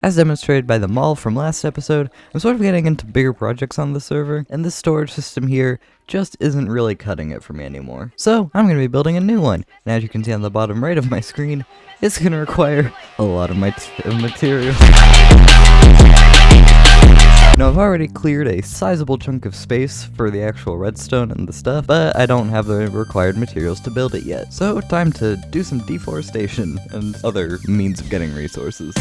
As demonstrated by the mall from last episode, I'm sort of getting into bigger projects on the server, and this storage system here just isn't really cutting it for me anymore. So I'm going to be building a new one, and as you can see on the bottom right of my screen, it's going to require a lot of my material. Now I've already cleared a sizable chunk of space for the actual redstone and the stuff, but I don't have the required materials to build it yet. So time to do some deforestation and other means of getting resources.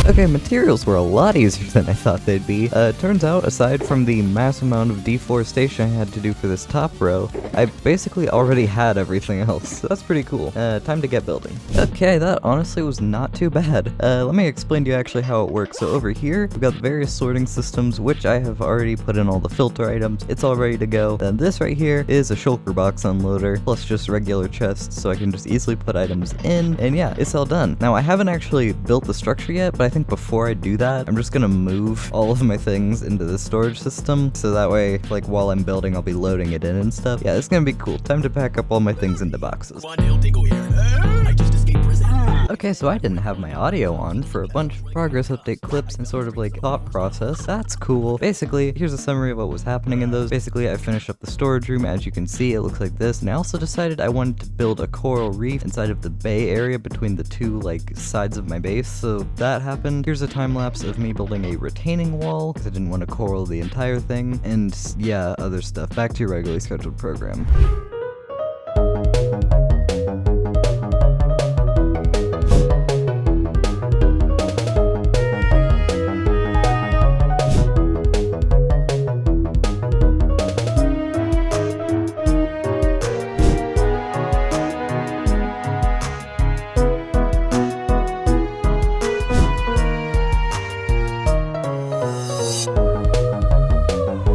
Okay, materials were a lot easier than I thought they'd be. Turns out, aside from the mass amount of deforestation I had to do for this top row, I basically already had everything else. So that's pretty cool. Time to get building. Okay, that honestly was not too bad. Let me explain to you actually how it works. So over here, we've got various sorting systems, which I have already put in all the filter items. It's all ready to go. Then this right here is a shulker box unloader, plus just regular chests, so I can just easily put items in, and yeah, it's all done. Now, I haven't actually built the structure yet, but I think before I do that, I'm just gonna move all of my things into the storage system, so that way, like, while I'm building, I'll be loading it in and stuff. Yeah, it's gonna be cool. Time to pack up all my things into boxes. Okay, so I didn't have my audio on for a bunch of progress update clips and sort of like thought process. That's cool. Basically, here's a summary of what was happening in those. Basically, I finished up the storage room. As you can see, it looks like this. And I also decided I wanted to build a coral reef inside of the bay area between the two like sides of my base. So that happened. Here's a time lapse of me building a retaining wall because I didn't want to coral the entire thing. And yeah, other stuff. Back to your regularly scheduled program.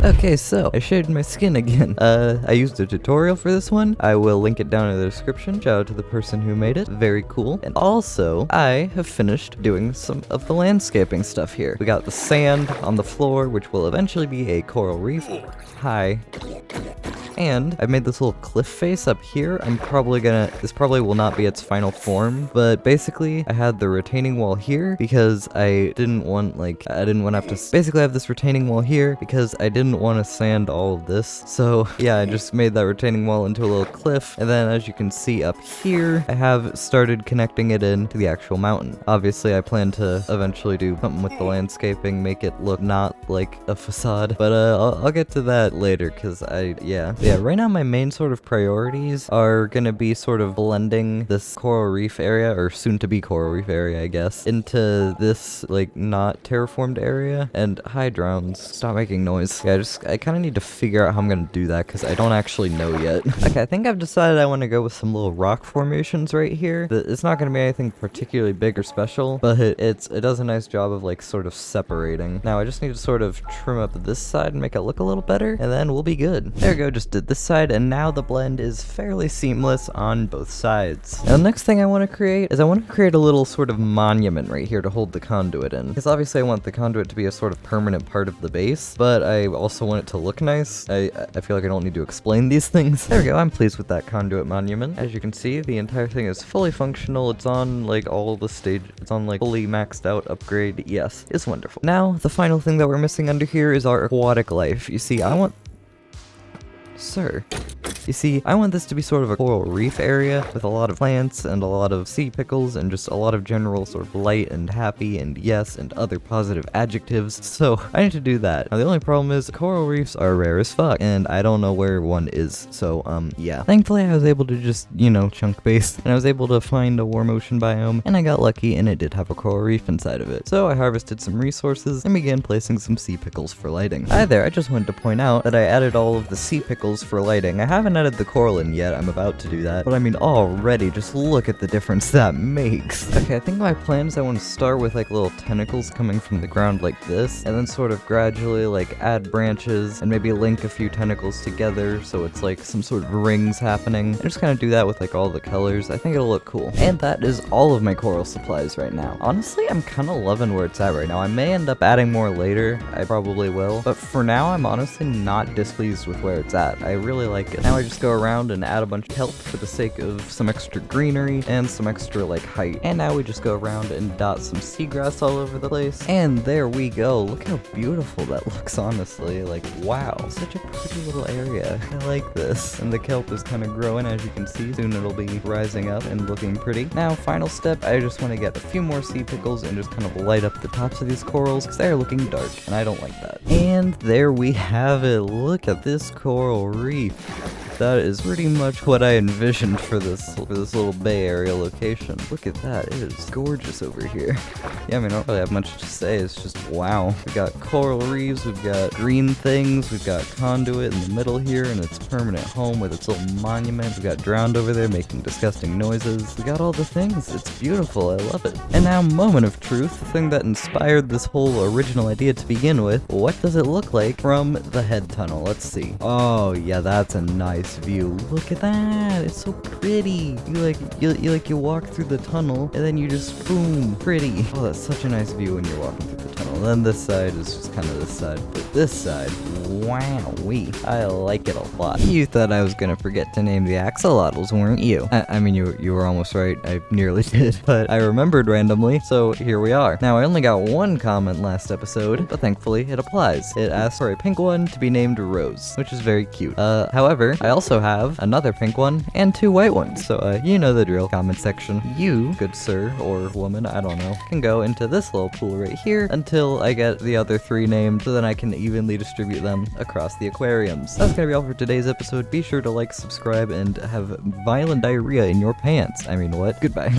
Okay, so I shaved my skin again. I used a tutorial for this one. I will link it down in the description. Shout out to the person who made it. Very cool. And also, I have finished doing some of the landscaping stuff here. We got the sand on the floor, which will eventually be a coral reef. Hi. And I made this little cliff face up here. This probably will not be its final form, but basically I had the retaining wall here because I didn't want to have to, basically I have this retaining wall here because I didn't want to sand all of this. So yeah, I just made that retaining wall into a little cliff. And then as you can see up here, I have started connecting it in to the actual mountain. Obviously I plan to eventually do something with the landscaping, make it look not like a facade, but I'll get to that later because yeah, right now my main sort of priorities are gonna be sort of blending this coral reef area, or soon to be coral reef area, I guess, into this like not terraformed area. And hi drones, stop making noise. Yeah, I kind of need to figure out how I'm gonna do that because I don't actually know yet. Okay, I think I've decided I want to go with some little rock formations right here. It's not gonna be anything particularly big or special, but it does a nice job of like sort of separating. Now I just need to sort of trim up this side and make it look a little better, and then we'll be good. There we go, just did this side, and now the blend is fairly seamless on both sides. Now the next thing I want to create is I want to create a little sort of monument right here to hold the conduit in, because obviously I want the conduit to be a sort of permanent part of the base, but I also want it to look nice. I feel like I don't need to explain these things. There we go, I'm pleased with that conduit monument. As you can see, the entire thing is fully functional. It's on like all the stage, it's on like fully maxed out upgrade. Yes, it's wonderful. Now the final thing that we're missing under here is our aquatic life. You see, Sir. You see, I want this to be sort of a coral reef area with a lot of plants and a lot of sea pickles and just a lot of general sort of light and happy and yes and other positive adjectives. So I need to do that. Now the only problem is coral reefs are rare as fuck and I don't know where one is. So yeah. Thankfully I was able to just, chunk base, and I was able to find a warm ocean biome, and I got lucky and it did have a coral reef inside of it. So I harvested some resources and began placing some sea pickles for lighting. Hi there, I just wanted to point out that I added all of the sea pickles for lighting. I haven't haven't added the coral in yet, I'm about to do that, but I mean already, just look at the difference that makes. Okay, I think my plan is I want to start with like little tentacles coming from the ground like this, and then sort of gradually like add branches and maybe link a few tentacles together so it's like some sort of rings happening, and just kind of do that with like all the colors. I think it'll look cool. And that is all of my coral supplies right now. Honestly, I'm kind of loving where it's at right now. I may end up adding more later, I probably will, but for now I'm honestly not displeased with where it's at. I really like it. Now I just go around and add a bunch of kelp for the sake of some extra greenery and some extra like height. And now we just go around and dot some seagrass all over the place. And there we go. Look how beautiful that looks, honestly. Like, wow. Such a pretty little area. I like this. And the kelp is kind of growing, as you can see. Soon it'll be rising up and looking pretty. Now, final step, I just want to get a few more sea pickles and just kind of light up the tops of these corals because they're looking dark, and I don't like that. And there we have it. Look at this coral reef. That is pretty much what I envisioned for this little Bay Area location. Look at that, it is gorgeous over here. Yeah, I mean, I don't really have much to say, it's just wow. We've got coral reefs, we've got green things, we've got conduit in the middle here in its permanent home with its little monument. We've got drowned over there making disgusting noises. We got all the things, it's beautiful, I love it. And now, moment of truth, the thing that inspired this whole original idea to begin with. What does it look like from the head tunnel? Let's see. Oh yeah, that's a nice view. Look at that, it's so pretty. You walk through the tunnel and then you just boom, pretty. Oh, that's such a nice view when you're walking through the tunnel. And then this side is just kind of this side, but this side, wowee, I like it a lot. You thought I was gonna forget to name the axolotls, weren't you? I mean, you were almost right, I nearly did, but I remembered randomly, so here we are. Now, I only got one comment last episode, but thankfully it applies. It asked for a pink one to be named Rose, which is very cute. However, I also have another pink one and 2 white ones, so you know the drill. Comment section. You, good sir or woman, I don't know, can go into this little pool right here until I get the other 3 named, so then I can evenly distribute them across the aquariums. That's gonna be all for today's episode. Be sure to like, subscribe, and have violent diarrhea in your pants. I mean, what? Goodbye.